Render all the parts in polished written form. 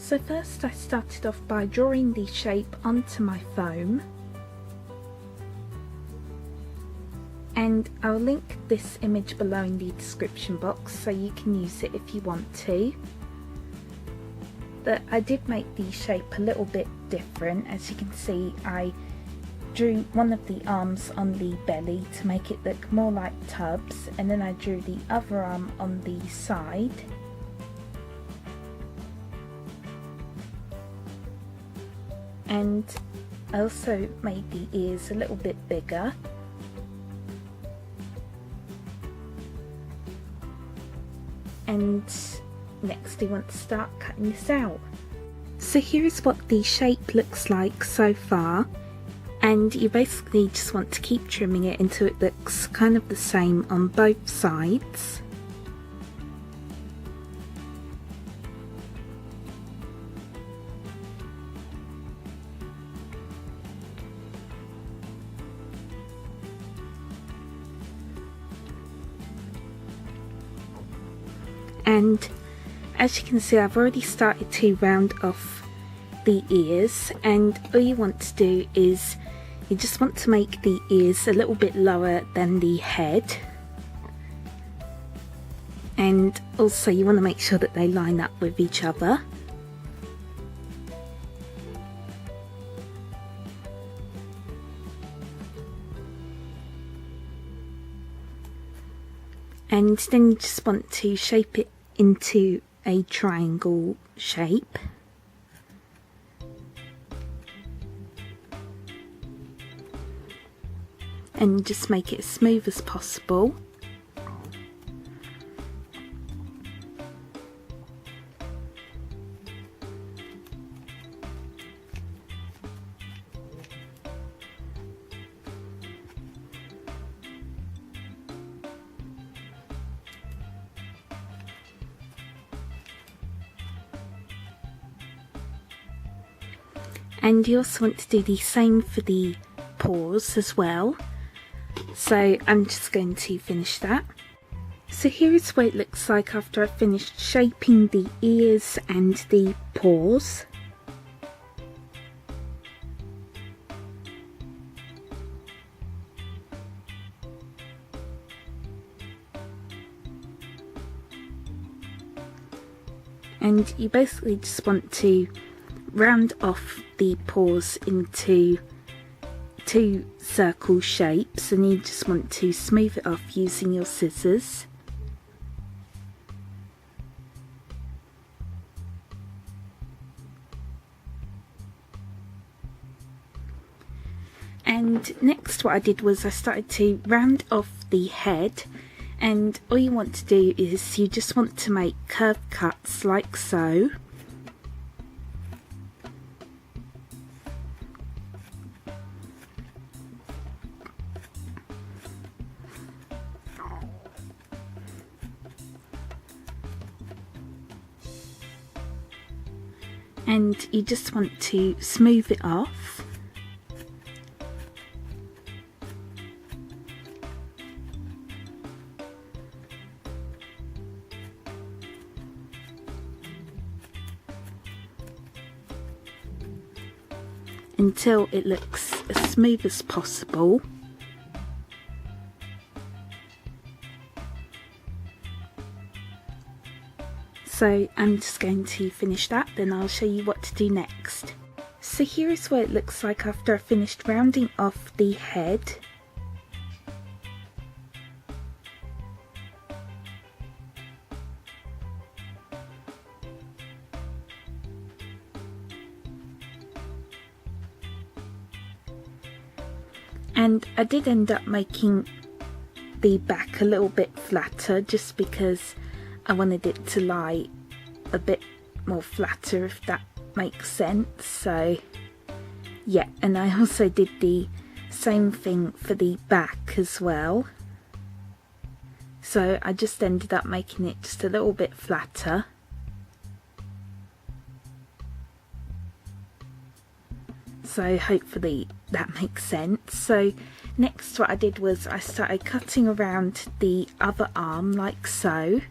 So first I started off by drawing the shape onto my foam, and I'll link this image below in the description box so you can use it if you want to. But I did make the shape a little bit different. As you can see, I drew one of the arms on the belly to make it look more like Tubbs, and then I drew the other arm on the side. And I also made the ears a little bit bigger. And next we want to start cutting this out. So here is what the shape looks like so far, and you basically just want to keep trimming it until it looks kind of the same on both sides. And as you can see, I've already started to round off the ears, and all you want to do is you just want to make the ears a little bit lower than the head, and also you want to make sure that they line up with each other. And then you just want to shape it into a triangle shape. And just make it as smooth as possible. And you also want to do the same for the paws as well. So I'm just going to finish that. So here is what it looks like after I've finished shaping the ears and the paws. And you basically just want to round off the paws into two circle shapes, and you just want to smooth it off using your scissors. And next what I did was I started to round off the head, and all you want to do is you just want to make curved cuts like so. And you just want to smooth it off. Until it looks as smooth as possible. So I'm just going to finish that, then I'll show you what to do next. So here is what it looks like after I've finished rounding off the head. And I did end up making the back a little bit flatter just because I wanted it to lie a bit more flatter, if that makes sense. So yeah, and I also did the same thing for the back as well. So I just ended up making it just a little bit flatter. So hopefully that makes sense. So next what I did was I started cutting around the other arm like so.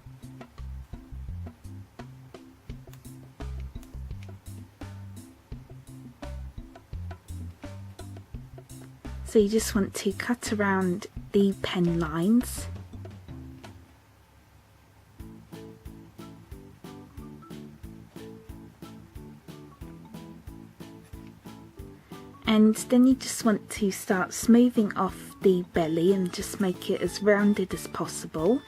So you just want to cut around the pen lines. And then you just want to start smoothing off the belly and just make it as rounded as possible.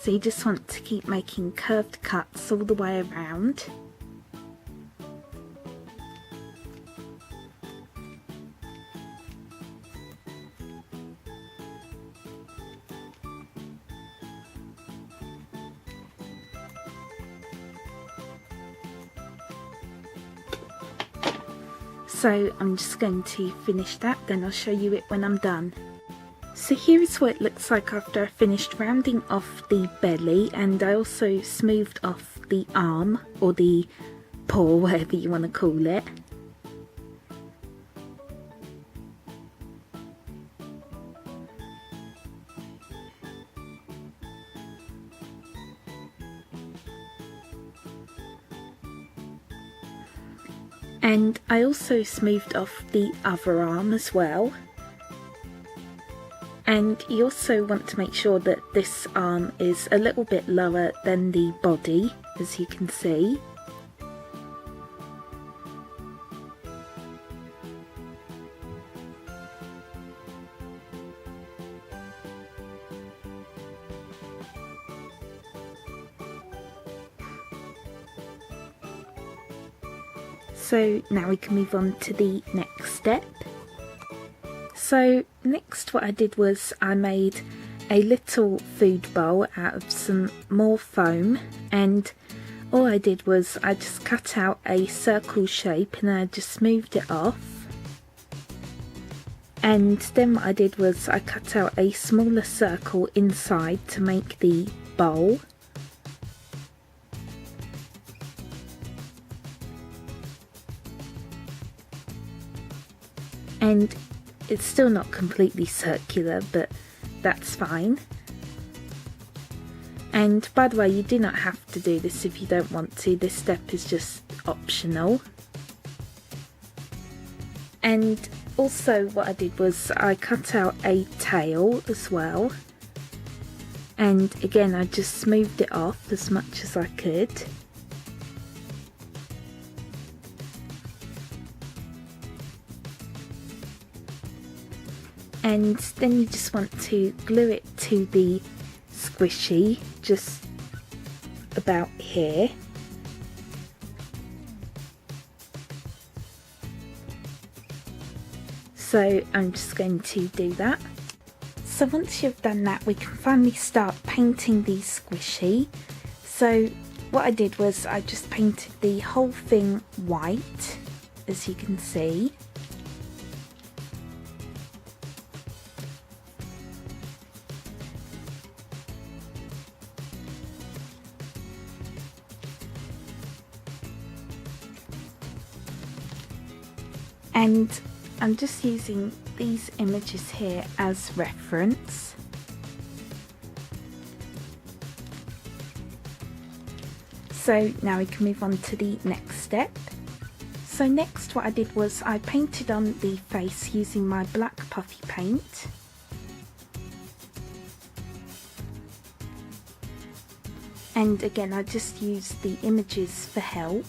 So you just want to keep making curved cuts all the way around. So I'm just going to finish that, then I'll show you it when I'm done. So here is what it looks like after I finished rounding off the belly, and I also smoothed off the arm, or the paw, whatever you want to call it. And I also smoothed off the other arm as well. And you also want to make sure that this arm is a little bit lower than the body, as you can see. So now we can move on to the next step. So next what I did was I made a little food bowl out of some Mohr foam, and all I did was I just cut out a circle shape and I just smoothed it off. And then what I did was I cut out a smaller circle inside to make the bowl. And it's still not completely circular, but that's fine. And by the way, you do not have to do this if you don't want to. This step is just optional. And also what I did was I cut out a tail as well. And again, I just smoothed it off as much as I could. And then you just want to glue it to the squishy, just about here. So I'm just going to do that. So once you've done that, we can finally start painting the squishy. So what I did was I just painted the whole thing white, as you can see. And I'm just using these images here as reference. So now we can move on to the next step. So next what I did was I painted on the face using my black puffy paint. And again, I just used the images for help.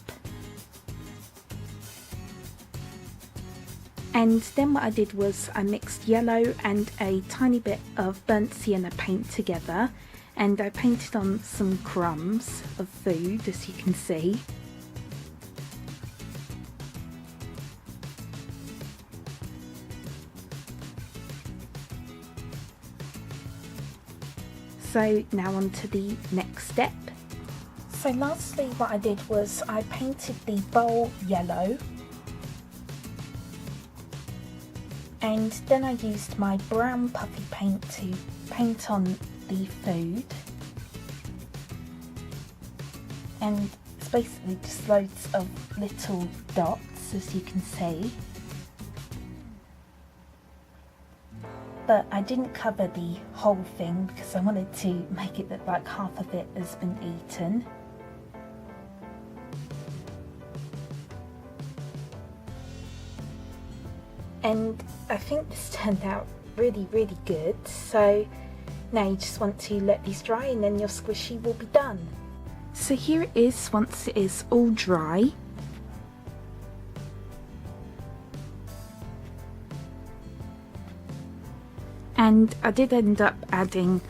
And then what I did was I mixed yellow and a tiny bit of burnt sienna paint together, and I painted on some crumbs of food, as you can see. So now on to the next step. So lastly what I did was I painted the bowl yellow. And then I used my brown puffy paint to paint on the food. And it's basically just loads of little dots, as you can see. but I didn't cover the whole thing because I wanted to make it look like half of it has been eaten. And I think this turned out really good, so now you just want to let these dry and then your squishy will be done. So here it is once it is all dry. And I did end up adding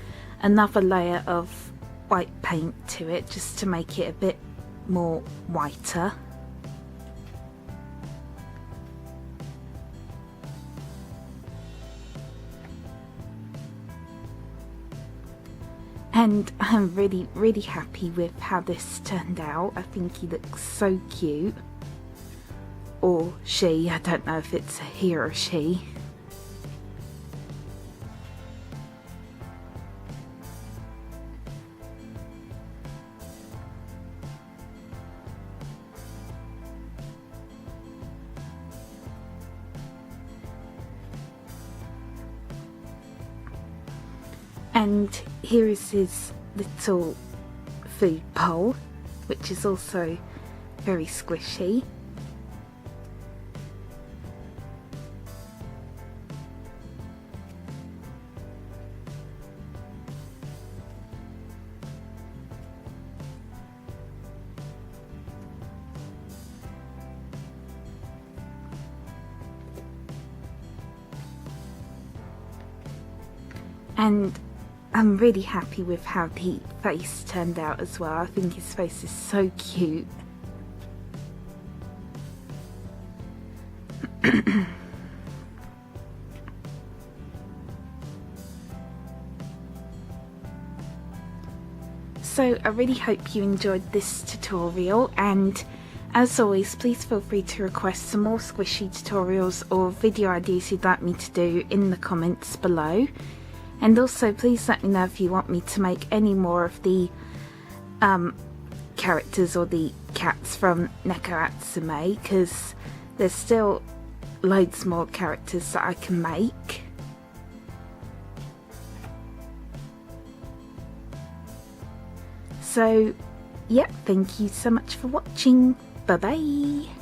another layer of white paint to it just to make it a bit more whiter. And I'm really happy with how this turned out. I think he looks so cute. Or she, I don't know if it's a he or she. And here is his little food bowl, which is also very squishy. And I'm really happy with how the face turned out as well. I think his face is so cute. So I really hope you enjoyed this tutorial, and as always, please feel free to request some more squishy tutorials or video ideas you'd like me to do in the comments below. And also please let me know if you want me to make any more of the characters or the cats from Neko Atsume, because there's still loads more characters that I can make. So yeah, thank you so much for watching. Bye bye.